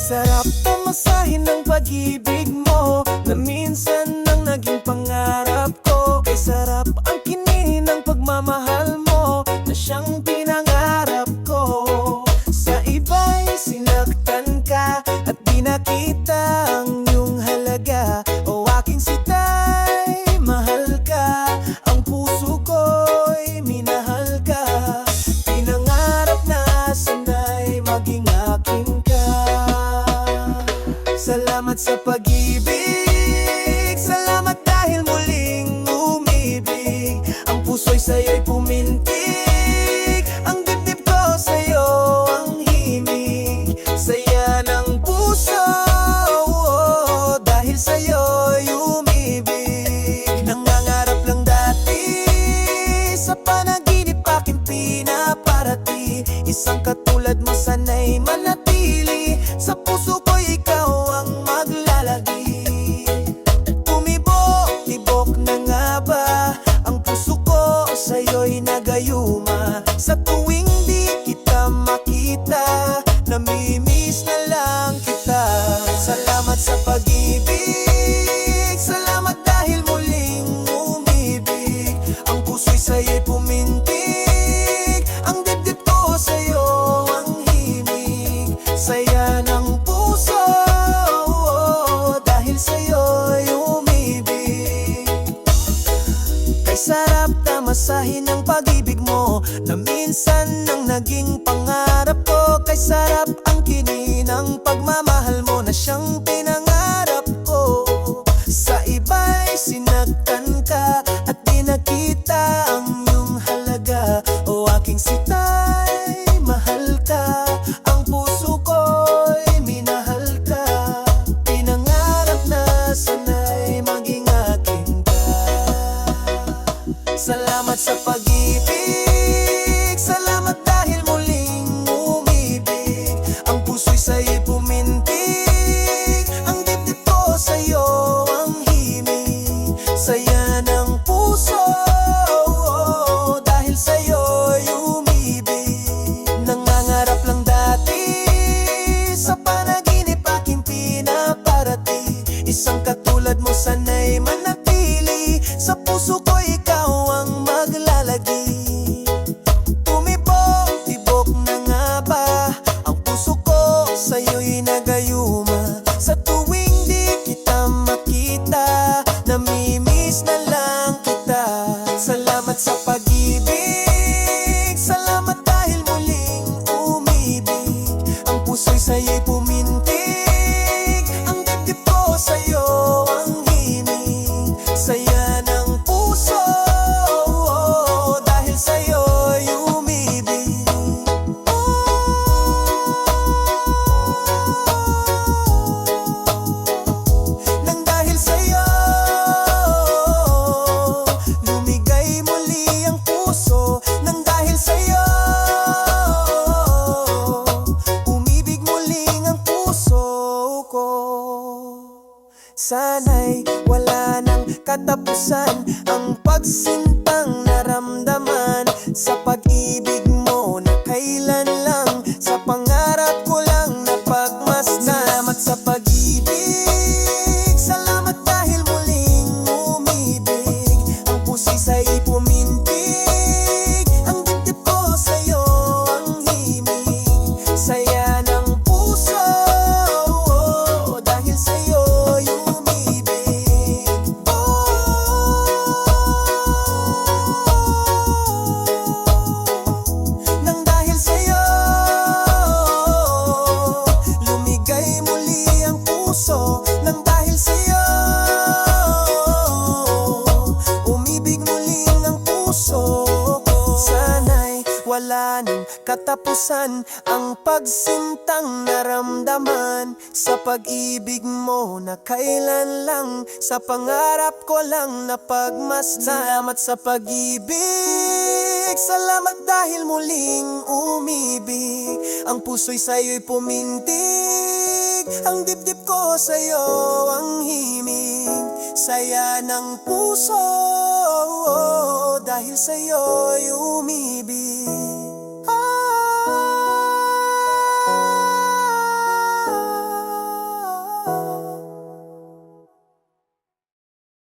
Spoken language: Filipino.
sarap pamasahin ng pag-ibig mo na minsan nang naging pangarap ko. Kay sarap ang kinin ng pagmamahal mo na siyang pinangarap ko. Sa iba'y sinaktan ka at di nakita ang iyong halaga. O aking sitay, mahal ka, ang puso ko'y minahal ka. Pinangarap na sana'y maging akin ka. Salamat sa pag-ibig, salamat dahil muling umibig. Ang puso'y sa'yo'y pumintig, ang dibdib ko sa'yo ang himig. Saya ng puso, dahil sa'yo'y umibig. Nangangarap lang dati, sa panaginip aking pinaparati. Isang katulad mo sana'y manatili, sa puso ko'y ikaw ang maglalagi. Tumibok-tibok na nga ba ang puso ko sa'yo'y nagayuma. Sa tuwing di kita makita, namimiss na lang kita. Salamat sa pag-ibig, salamat dahil muling umibig. Ang puso'y sa'yo'y pumintig, ang dibdib ko sa'yo ang himig. Saya ng puso, dahil sa'yo'y umibig. Kay sarap tamasahin ng pag-ibig mo na minsan nang naging pangarap ko. Kay sarap ang kinin ng pagmamahal mo na siyang pinangarap ko. Sa iba'y sinaktan ka at di nakita ang iyong halaga. O aking sitay, mahal ka, ang puso ko'y minahal ka. Pinangarap na sana'y maging akin ka. Salamat sa pag-ibig, salamat dahil muling umibig. Ang puso'y sa'yo'y pumintig, ang dibdib ko sa'yo ang himig. Saya ng puso, dahil sa'yo'y umibig. Nangangarap lang dati, sa panaginip aking pinaparati. Isang katulad mo sana'y manatili, sa puso ko ikaw ang maglalagi. Tumibok-tibok na nga ba ang puso ko sa'yo'y nagayuma. Sa tuwing di kita makita, namimiss na lang kita. Salamat sa pag-ibig, salamat dahil muling umibig. Ang puso'y sa'yo'y pumintig, ang dibdib ko sa'yo ang himig. Saya ng puso, dahil sa'yo'y umibig. Nang dahil sa'yo, lumigay muli ang puso. Nang dahil sa'yo, umibig muling ang puso ko. Sana'y wala nang katapusan ang pagsintang naramdaman sa pag-ibig mo na kailan lang, sa pangarap ko lang napagmasdan. Salamat sa pag-ibig, salamat dahil muling umibig. Ang puso'y sa'yo'y pumintig, ang dibdib ko sa'yo ang himig. Saya ng puso, dahil sa'yo'y umibig. Nang dahil sa'yo, lumigay muli ang puso. Nang dahil sa'yo, umibig muli ang puso ko. Sana'y wala nang katapusan ang pagsintang naramdaman sa pag-ibig mo na kailan lang, sa pangarap ko lang napagmasdan. Salamat sa pag-ibig, salamat dahil muling umibig. Ang puso'y sa'yo'y pumintig, ang dibdib ko sa'yo ang himig. Saya ng puso, dahil sa'yo'y umibig.